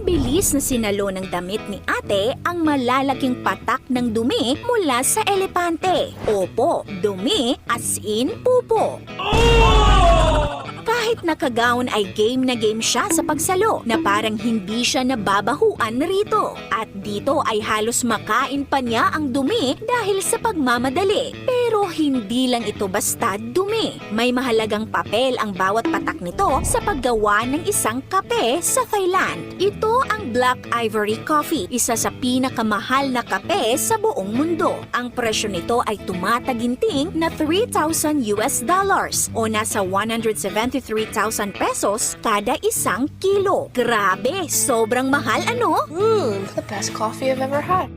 Mabilis na sinalo ng damit ni ate ang malalaking patak ng dumi mula sa elepante. Opo, dumi as in pupo. Kahit nakagaon ay game na game siya sa pagsalo na parang hindi siya nababahuan rito. At dito ay halos makain pa niya ang dumi dahil sa pagmamadali. Pero hindi lang ito basta dumi. May mahalagang papel ang bawat patak nito sa paggawa ng isang kape sa Thailand. Ito ang Black Ivory Coffee, isa sa pinakamahal na kape sa buong mundo. Ang presyo nito ay tumataginting na $3,000 o nasa 173,000 pesos kada isang kilo. Grabe, sobrang mahal ano? The best coffee I've ever had.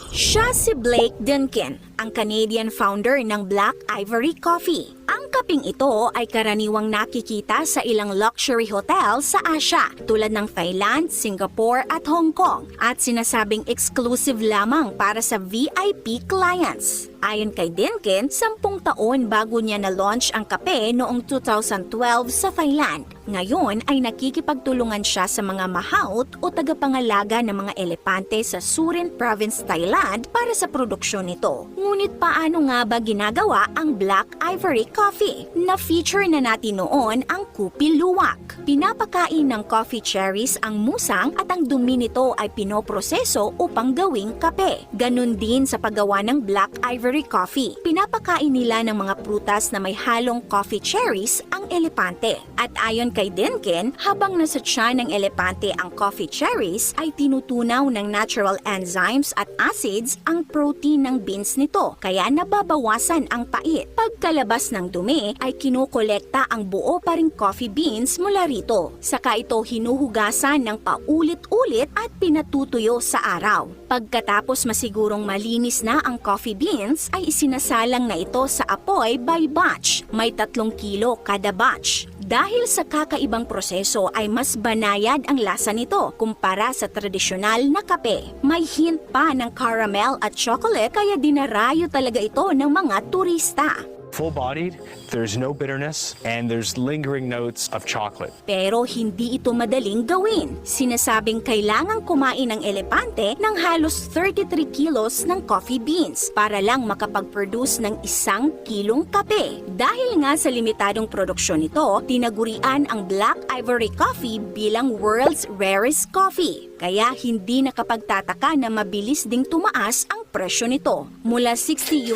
Siya si Blake Duncan, ang Canadian founder ng Black Ivory Coffee. Ang kaping ito ay karaniwang nakikita sa ilang luxury hotel sa Asia, tulad ng Thailand, Singapore at Hong Kong, at sinasabing exclusive lamang para sa VIP clients. Ayon kay Duncan, 10 taon bago niya na-launch ang kape noong 2012 sa Thailand. Ngayon ay nakikipagtulungan siya sa mga mahaut o tagapangalaga ng mga elepante sa Surin Province, Thailand para sa produksyon nito. Ngunit paano nga ba ginagawa ang Black Ivory Coffee? Na-feature na natin noon ang Kupi Luwak. Pinapakain ng coffee cherries ang musang at ang dumi nito ay pinoproseso upang gawing kape. Ganun din sa paggawa ng Black Ivory Coffee. Pinapakain nila ng mga prutas na may halong coffee cherries ang elepante. At ayon kay Duncan, habang nasa tiyan ng elepante ang coffee cherries, ay tinutunaw ng natural enzymes at acids ang protein ng beans nito, kaya nababawasan ang pait. Pagkalabas ng dumi, ay kinukolekta ang buo pa ring coffee beans mula rito. Saka ito hinuhugasan ng paulit-ulit at pinatutuyo sa araw. Pagkatapos masigurong malinis na ang coffee beans, ay isinasalang na ito sa apoy by batch. May 3 kilo kada batch. Dahil sa kakaibang proseso ay mas banayad ang lasa nito kumpara sa tradisyonal na kape. May hint pa ng caramel at chocolate kaya dinarayo talaga ito ng mga turista. Full-bodied, there's no bitterness, and there's lingering notes of chocolate. Pero hindi ito madaling gawin. Sinasabing kailangang kumain ng elepante ng halos 33 kilos ng coffee beans para lang makapag-produce ng 1 kilong kape. Dahil nga sa limitadong produksyon nito, tinagurian ang Black Ivory Coffee bilang world's rarest coffee. Kaya hindi nakapagtataka na mabilis ding tumaas ang presyo nito. Mula $60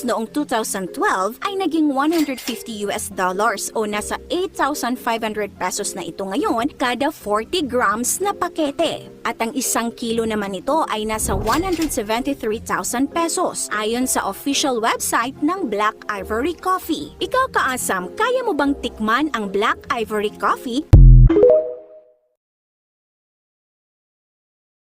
noong 2012 ay naging $150 o nasa 8,500 pesos na ito ngayon kada 40 grams na pakete. At ang 1 kilo naman nito ay nasa 173,000 pesos ayon sa official website ng Black Ivory Coffee. Ikaw kaasam, kaya mo bang tikman ang Black Ivory Coffee?